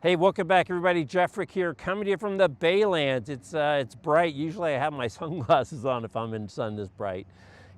Hey, welcome back everybody. Jeff Rick here, coming to you from the Baylands. It's bright. Usually I have my sunglasses on if I'm in sun this bright.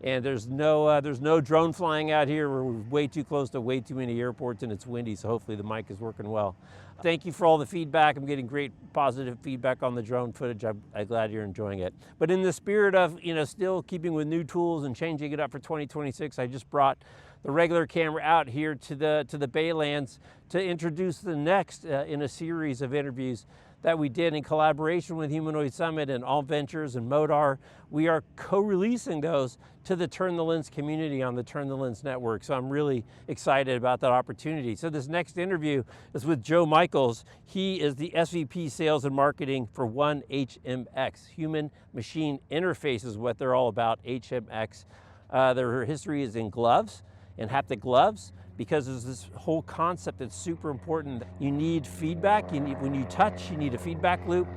And there's no drone flying out here. We're way too close to way too many airports and it's windy, so hopefully the mic is working well. Thank you for all the feedback. I'm getting great positive feedback on the drone footage. I'm glad you're enjoying it. But in the spirit of, still keeping with new tools and changing it up for 2026, I just brought the regular camera out here to the Baylands to introduce the next in a series of interviews that we did in collaboration with Humanoid Summit and All Ventures and Modar. We are co-releasing those to the Turn the Lens community on the Turn the Lens network. So I'm really excited about that opportunity. So this next interview is with Joe Michaels. He is the SVP Sales and Marketing for HMX. Human Machine Interface is what they're all about, HMX. Their history is in gloves and haptic gloves, because there's this whole concept that's super important. You need feedback. When you touch, you need a feedback loop.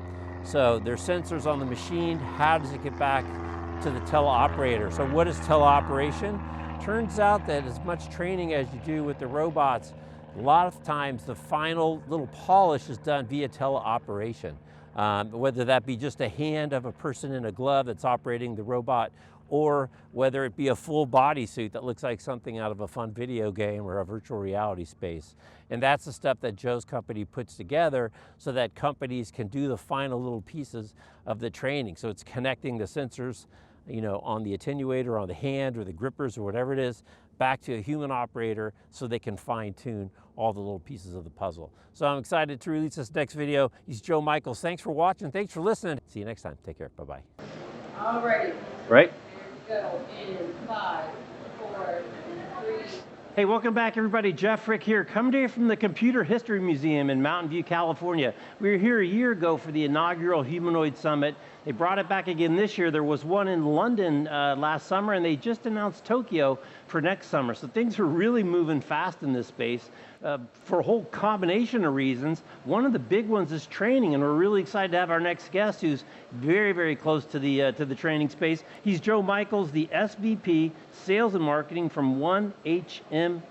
So there's sensors on the machine. How does it get back to the teleoperator? So what is teleoperation? Turns out that as much training as you do with the robots, a lot of times the final little polish is done via teleoperation. Whether that be just a hand of a person in a glove that's operating the robot, or whether it be a full bodysuit that looks like something out of a fun video game or a virtual reality space. And that's the stuff that Joe's company puts together so that companies can do the final little pieces of the training. So it's connecting the sensors, on the attenuator, on the hand or the grippers or whatever it is, back to a human operator so they can fine tune all the little pieces of the puzzle. So I'm excited to release this next video. He's Joe Michaels. Thanks for watching, thanks for listening. See you next time, take care, bye-bye. All righty. Right? Go in 5, 4, 3. Hey, welcome back everybody. Jeff Rick here, coming to you from the Computer History Museum in Mountain View, California. We were here a year ago for the inaugural Humanoid Summit. They brought it back again this year. There was one in London last summer, and they just announced Tokyo for next summer. So things are really moving fast in this space for a whole combination of reasons. One of the big ones is training, and we're really excited to have our next guest who's very, very close to the training space. He's Joe Michaels, the SVP Sales and Marketing from HMX.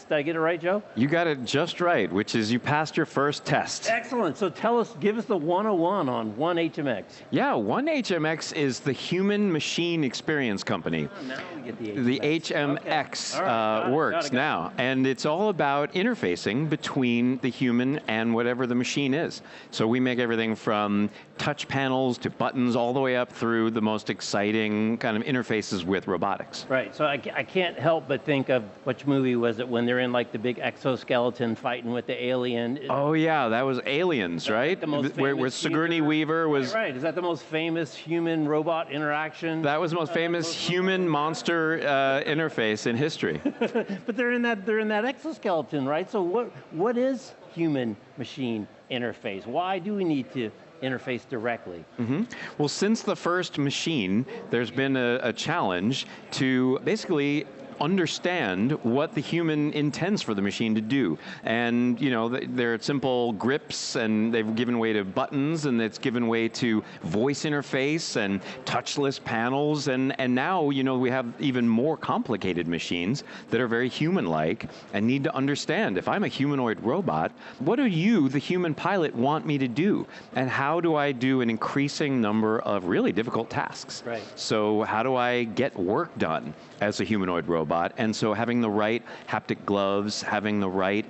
Did I get it right, Joe? You got it just right, which is you passed your first test. Excellent. So give us the 101 on HMX. Yeah, HMX is the Human Machine Experience Company. Oh, now we get the HMX okay. works now, and it's all about interfacing between the human and whatever the machine is. So we make everything from touch panels to buttons all the way up through the most exciting kind of interfaces with robotics. Right, so I can't help but think of which movie was it when they're in like the big exoskeleton fighting with the alien. Oh yeah, that was Aliens, right? The most where Sigourney Weaver was... Right, is that the most famous human-robot interaction? That was the most famous human-monster interface in history. But they're in that exoskeleton, right? So what is human-machine interface? Why do we need to interface directly? Well, since the first machine, there's been a challenge to basically understand what the human intends for the machine to do. And they're simple grips, and they've given way to buttons, and it's given way to voice interface and touchless panels, and now we have even more complicated machines that are very human-like and need to understand, if I'm a humanoid robot, what do you, the human pilot, want me to do? And how do I do an increasing number of really difficult tasks? Right. So how do I get work done as a humanoid robot? And so having the right haptic gloves, having the right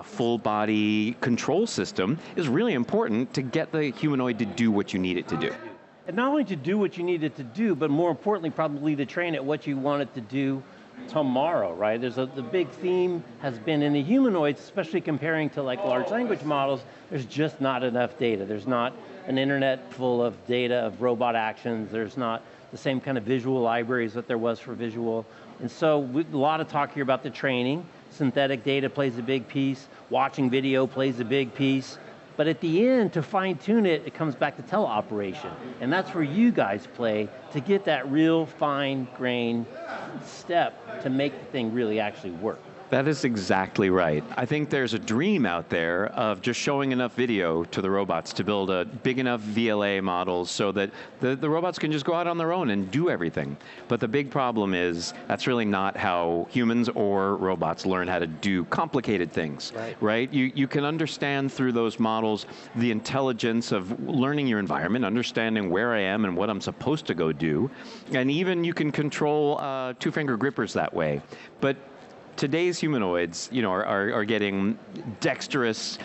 full body control system is really important to get the humanoid to do what you need it to do. And not only to do what you need it to do, but more importantly, probably to train it what you want it to do tomorrow, right? The big theme has been in the humanoids, especially comparing to like large language models, there's just not enough data. There's not an internet full of data of robot actions. There's not the same kind of visual libraries that there was for visual. And so a lot of talk here about the training. Synthetic data plays a big piece. Watching video plays a big piece. But at the end, to fine tune it, it comes back to teleoperation. And that's where you guys play to get that real fine grain step to make the thing really actually work. That is exactly right. I think there's a dream out there of just showing enough video to the robots to build a big enough VLA models so that the robots can just go out on their own and do everything. But the big problem is that's really not how humans or robots learn how to do complicated things, right? You can understand through those models the intelligence of learning your environment, understanding where I am and what I'm supposed to go do, and even you can control two-finger grippers that way. But today's humanoids, are getting dexterous,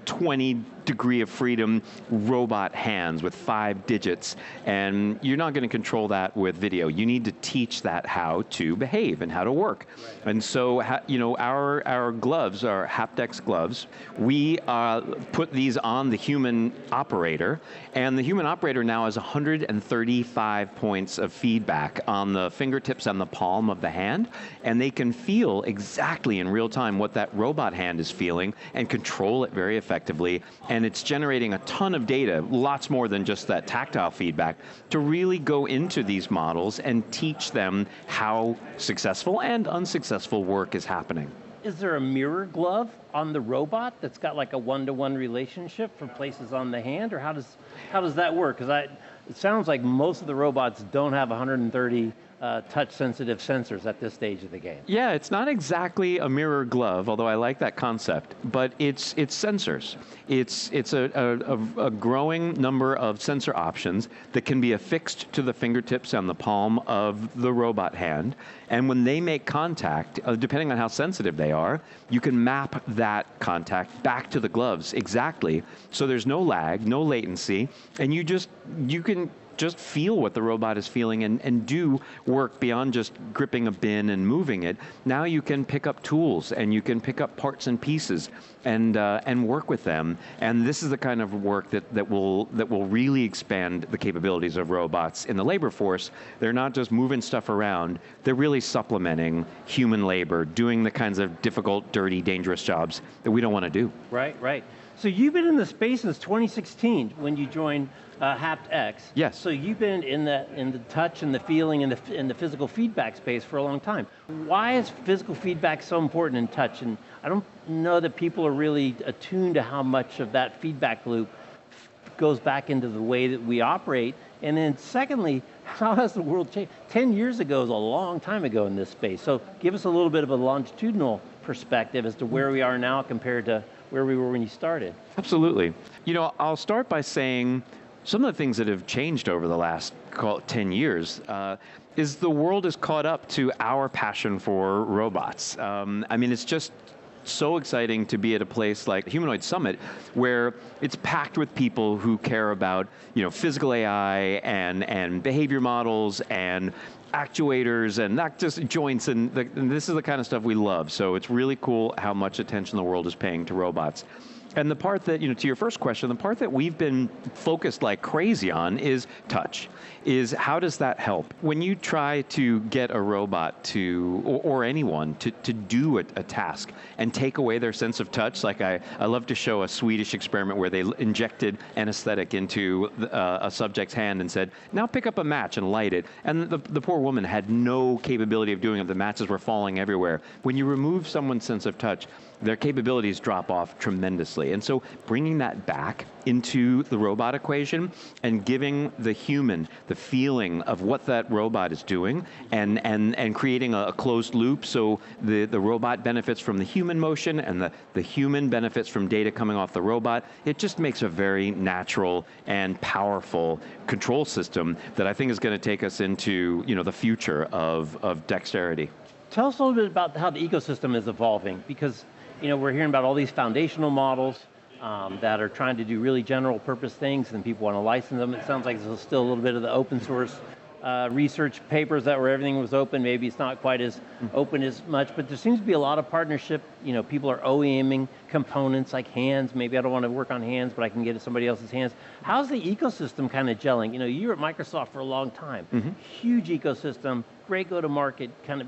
20 degree of freedom robot hands with 5 digits, and you're not going to control that with video. You need to teach that how to behave and how to work. And so, our gloves, our HaptX gloves, we put these on the human operator, and the human operator now has 135 points of feedback on the fingertips and the palm of the hand, and they can feel exactly in real time what that robot hand is feeling and control it very effectively. And it's generating a ton of data, lots more than just that tactile feedback, to really go into these models and teach them how successful and unsuccessful work is happening. Is there a mirror glove on the robot that's got like a one-to-one relationship for places on the hand, or how does that work? Because it sounds like most of the robots don't have 130 touch-sensitive sensors at this stage of the game. Yeah, it's not exactly a mirror glove, although I like that concept, but it's sensors. It's a growing number of sensor options that can be affixed to the fingertips and the palm of the robot hand, and when they make contact, depending on how sensitive they are, you can map that contact back to the gloves exactly, so there's no lag, no latency, and you can just feel what the robot is feeling and do work beyond just gripping a bin and moving it. Now you can pick up tools and you can pick up parts and pieces and work with them. And this is the kind of work that will really expand the capabilities of robots in the labor force. They're not just moving stuff around, they're really supplementing human labor, doing the kinds of difficult, dirty, dangerous jobs that we don't want to do. Right. So you've been in the space since 2016 when you joined HaptX. Yes. So you've been in the touch and the feeling and the physical feedback space for a long time. Why is physical feedback so important in touch? And I don't know that people are really attuned to how much of that feedback loop goes back into the way that we operate. And then secondly, how has the world changed? 10 years ago is a long time ago in this space. So give us a little bit of a longitudinal perspective as to where we are now compared to where we were when you started. Absolutely. I'll start by saying some of the things that have changed over the last, call it 10 years, is the world has caught up to our passion for robots. It's just so exciting to be at a place like Humanoid Summit, where it's packed with people who care about, physical AI and behavior models and actuators and not just joints, and this is the kind of stuff we love. So it's really cool how much attention the world is paying to robots. And the part that, to your first question, the part that we've been focused like crazy on is touch, is how does that help? When you try to get a robot to, or anyone, to do a task and take away their sense of touch, like I love to show a Swedish experiment where they injected anesthetic into a subject's hand and said, now pick up a match and light it. And the poor woman had no capability of doing it. The matches were falling everywhere. When you remove someone's sense of touch, their capabilities drop off tremendously. And so bringing that back into the robot equation and giving the human the feeling of what that robot is doing and creating a closed loop so the robot benefits from the human motion and the human benefits from data coming off the robot, it just makes a very natural and powerful control system that I think is going to take us into the future of dexterity. Tell us a little bit about how the ecosystem is evolving, because we're hearing about all these foundational models that are trying to do really general purpose things, and people want to license them. It sounds like there's still a little bit of the open source research papers that where everything was open. Maybe it's not quite as open as much, but there seems to be a lot of partnership. People are OEMing components like hands. Maybe I don't want to work on hands, but I can get at somebody else's hands. How's the ecosystem kind of gelling? You were at Microsoft for a long time. Huge ecosystem, great go-to-market kind of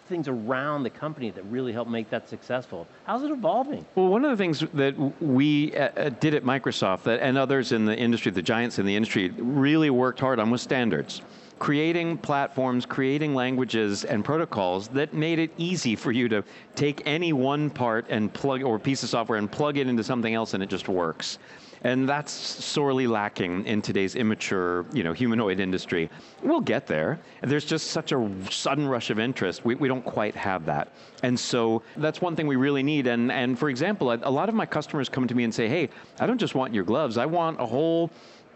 things around the company that really help make that successful. How's it evolving? Well, one of the things that we did at Microsoft and others in the industry, the giants in the industry, really worked hard on was standards. creating platforms, creating languages and protocols that made it easy for you to take any one part and plug, or piece of software and plug it into something else and it just works. And that's sorely lacking in today's immature, humanoid industry. We'll get there. There's just such a sudden rush of interest. We don't quite have that. And so that's one thing we really need. And for example, a lot of my customers come to me and say, hey, I don't just want your gloves, I want a whole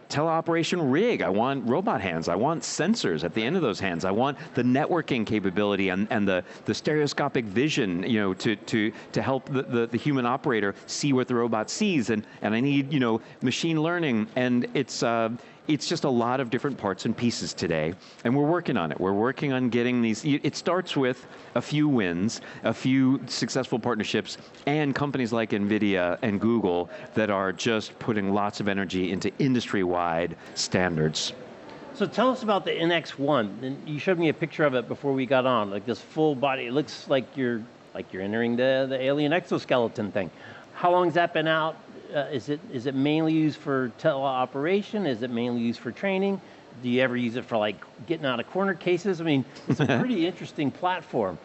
teleoperation rig. I want robot hands. I want sensors at the end of those hands. I want the networking capability and the stereoscopic vision, to help the human operator see what the robot sees. And I need, machine learning. And it's just a lot of different parts and pieces today, and we're working on it. We're working on getting these. It starts with a few wins, a few successful partnerships, and companies like NVIDIA and Google that are just putting lots of energy into industry-wide standards. So tell us about the NX1. And you showed me a picture of it before we got on, like this full body. It looks like you're entering the alien exoskeleton thing. How long has that been out? Is it mainly used for teleoperation? Is it mainly used for training? Do you ever use it for like getting out of corner cases? I mean, it's a pretty interesting platform.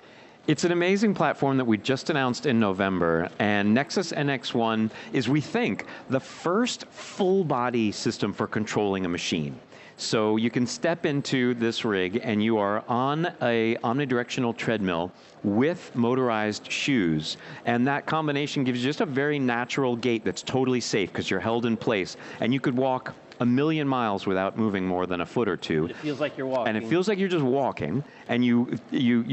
It's an amazing platform that we just announced in November, and Nexus NX1 is, we think, the first full body system for controlling a machine. So you can step into this rig and you are on a omnidirectional treadmill with motorized shoes. And that combination gives you just a very natural gait that's totally safe because you're held in place. And you could walk 1,000,000 miles without moving more than a foot or two. It feels like you're walking. And it feels like you're just walking. And you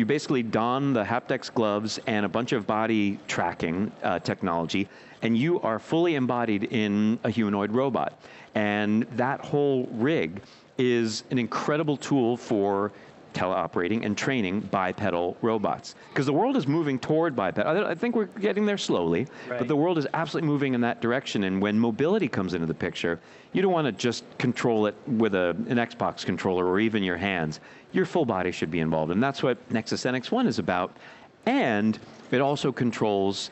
basically don the HaptX gloves and a bunch of body tracking technology, and you are fully embodied in a humanoid robot. And that whole rig is an incredible tool for teleoperating and training bipedal robots. Because the world is moving toward bipedal. I think we're getting there slowly, right. But the world is absolutely moving in that direction. And when mobility comes into the picture, you don't want to just control it with an Xbox controller or even your hands. Your full body should be involved. And that's what Nexus NX1 is about. And it also controls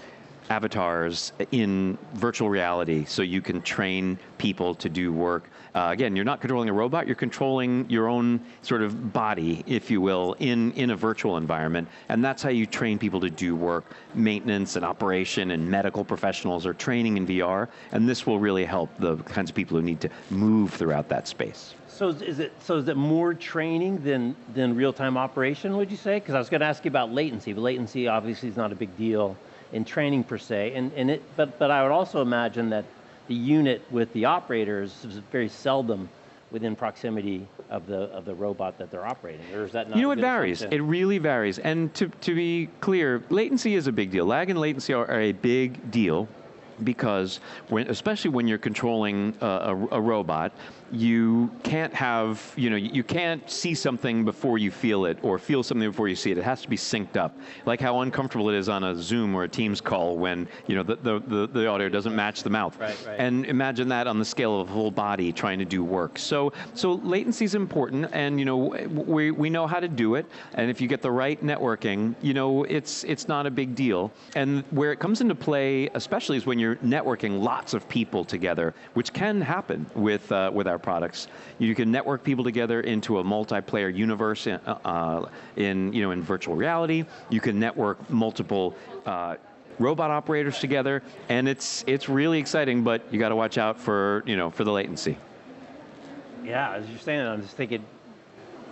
avatars in virtual reality, so you can train people to do work. Again, you're not controlling a robot, you're controlling your own sort of body, if you will, in a virtual environment. And that's how you train people to do work. Maintenance and operation and medical professionals are training in VR, and this will really help the kinds of people who need to move throughout that space. So is it more training than real-time operation, would you say? Because I was going to ask you about latency, but latency obviously is not a big deal in training per se, but I would also imagine that the unit with the operators is very seldom within proximity of the robot that they're operating, or is that not? It varies. It really varies. And to be clear, latency is a big deal. Lag and latency are a big deal because especially when you're controlling a robot, you can't have, you can't see something before you feel it or feel something before you see it. It has to be synced up. Like how uncomfortable it is on a Zoom or a Teams call when, the audio doesn't match the mouth. Right. And imagine that on the scale of a whole body trying to do work. So latency is important, and we know how to do it. And if you get the right networking, it's not a big deal. And where it comes into play, especially, is when you're networking lots of people together, which can happen with our products. You can network people together into a multiplayer universe in virtual reality. You can network multiple robot operators together, and it's really exciting. But you got to watch out for the latency. Yeah, as you're saying, I'm just thinking,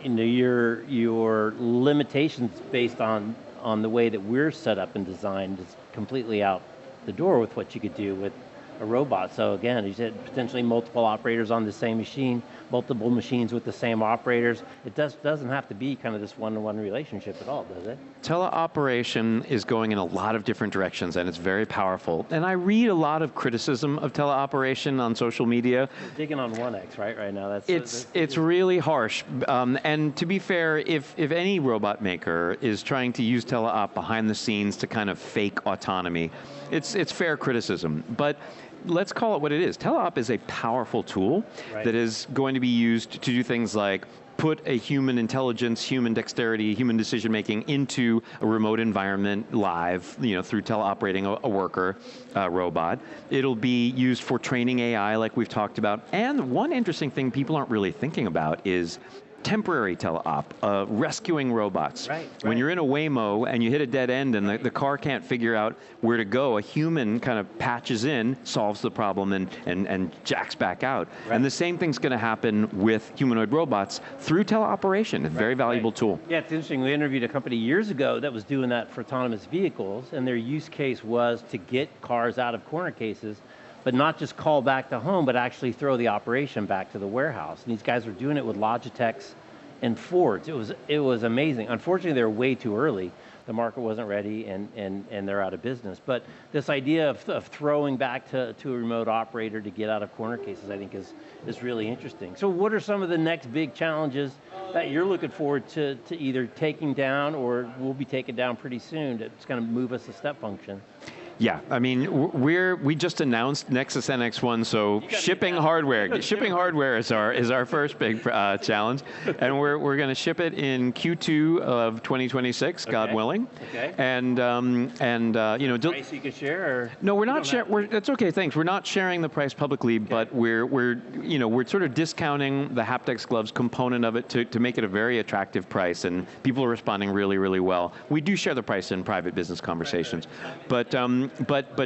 your limitations based on the way that we're set up and designed is completely out the door with what you could do with a robot. So again, you said potentially multiple operators on the same machine, multiple machines with the same operators. It doesn't have to be kind of this one-to-one relationship at all, does it? Teleoperation is going in a lot of different directions, and it's very powerful. And I read a lot of criticism of teleoperation on social media. We're digging on 1X right now. It's really harsh. And to be fair, if any robot maker is trying to use teleop behind the scenes to kind of fake autonomy, it's fair criticism. But let's call it what it is. Teleop is a powerful tool that is going to be used to do things like put a human intelligence, human dexterity, human decision making into a remote environment live, through teleoperating a worker robot. It'll be used for training AI like we've talked about. And one interesting thing people aren't really thinking about is temporary teleop, rescuing robots. Right, When right. you're in a Waymo and you hit a dead end and the car can't figure out where to go, a human kind of patches in, solves the problem, and jacks back out. Right. And the same thing's going to happen with humanoid robots through teleoperation, a very valuable tool. Yeah, it's interesting. We interviewed a company years ago that was doing that for autonomous vehicles, and their use case was to get cars out of corner cases, but not just call back to home, but actually throw the operation back to the warehouse. And these guys were doing it with Logitechs and Fords. It was amazing. Unfortunately, they were way too early. The market wasn't ready, and they're out of business. But this idea of throwing back to a remote operator to get out of corner cases, I think is really interesting. So what are some of the next big challenges that you're looking forward to either taking down or will be taken down pretty soon that's going to move us a step function? Yeah, I mean, we just announced Nexus NX1, so shipping hardware is our first big challenge, and we're going to ship it in Q2 of 2026, God willing. Okay. And you know, Price you can share? Or no, we're not sharing. That's okay, thanks. We're not sharing the price publicly, but we're sort of discounting the HaptX gloves component of it to make it a very attractive price, and people are responding really, really well. We do share the price in private business conversations, but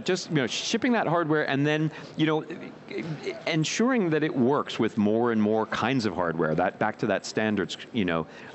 just shipping that hardware and then ensuring that it works with more and more kinds of hardware. That back to that standards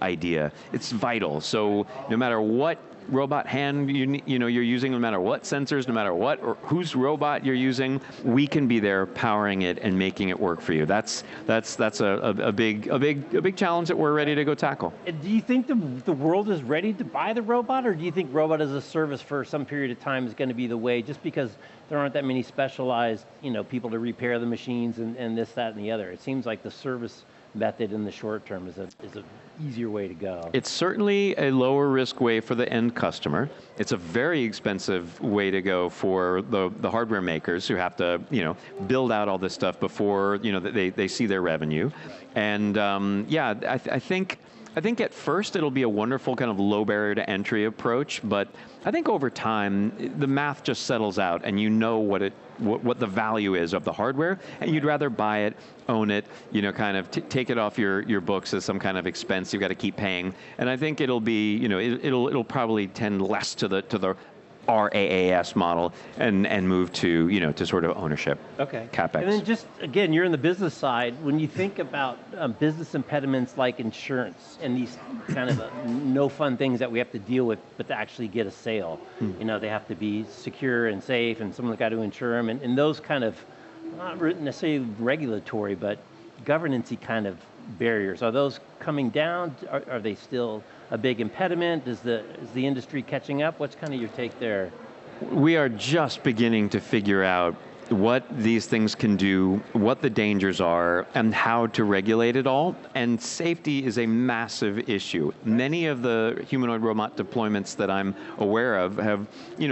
idea. It's vital. So no matter what robot hand you're using, no matter what sensors, no matter what or whose robot you're using, we can be there powering it and making it work for you. That's a big challenge that we're ready to go tackle. Do you think the world is ready to buy the robot, or do you think robot as a service for some period of time is going to be the way, just because there aren't that many specialized people to repair the machines and this, that, and the other? It seems like the service method in the short term is a easier way to go. It's certainly a lower risk way for the end customer. It's a very expensive way to go for the hardware makers who have to build out all this stuff before they see their revenue. And I think at first it'll be a wonderful kind of low barrier to entry approach, but I think over time the math just settles out and you know what the value is of the hardware, and you'd rather buy it, own it, kind of take it off your books as some kind of expense you've got to keep paying. And I think it'll be, it'll probably tend less to the RAAS model and move to to sort of ownership. Okay. CapEx. And then just again, you're in the business side. When you think about business impediments like insurance and these kind of no fun things that we have to deal with, but to actually get a sale, they have to be secure and safe, and someone's got to insure them, and those kind of not necessarily regulatory, but governance-y kind of barriers. Are those coming down? Are they still a big impediment? Is the industry catching up? What's kind of your take there? We are just beginning to figure out what these things can do, what the dangers are, and how to regulate it all. And safety is a massive issue. Many of the humanoid robot deployments that I'm aware of have,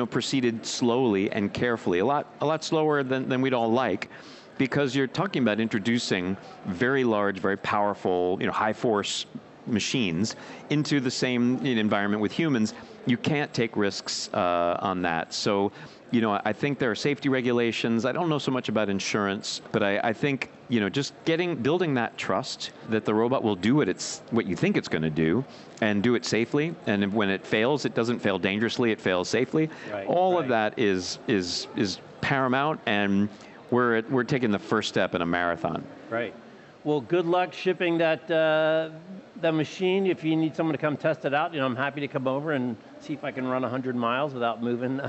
proceeded slowly and carefully, a lot slower than we'd all like, because you're talking about introducing very large, very powerful, high force machines into the same environment with humans. You can't take risks on that. So, I think there are safety regulations. I don't know so much about insurance, but I think, just building that trust that the robot will do what you think it's going to do, and do it safely. And when it fails, it doesn't fail dangerously. It fails safely. Right, all of that is paramount, and we're taking the first step in a marathon. Right. Well, good luck shipping that machine. If you need someone to come test it out, I'm happy to come over and see if I can run 100 miles without moving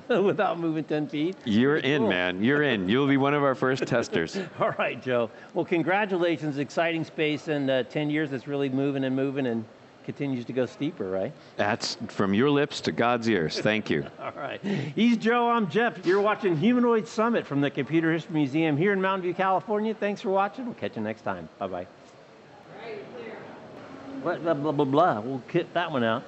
10 feet. You're in, man. You're in. You'll be one of our first testers. All right, Joe. Well, congratulations. Exciting space, and 10 years it's really moving and continues to go steeper, right? That's from your lips to God's ears. Thank you. All right. He's Joe, I'm Jeff. You're watching Humanoid Summit from the Computer History Museum here in Mountain View, California. Thanks for watching. We'll catch you next time. Bye-bye. Right here. Blah, blah, blah, blah. We'll get that one out.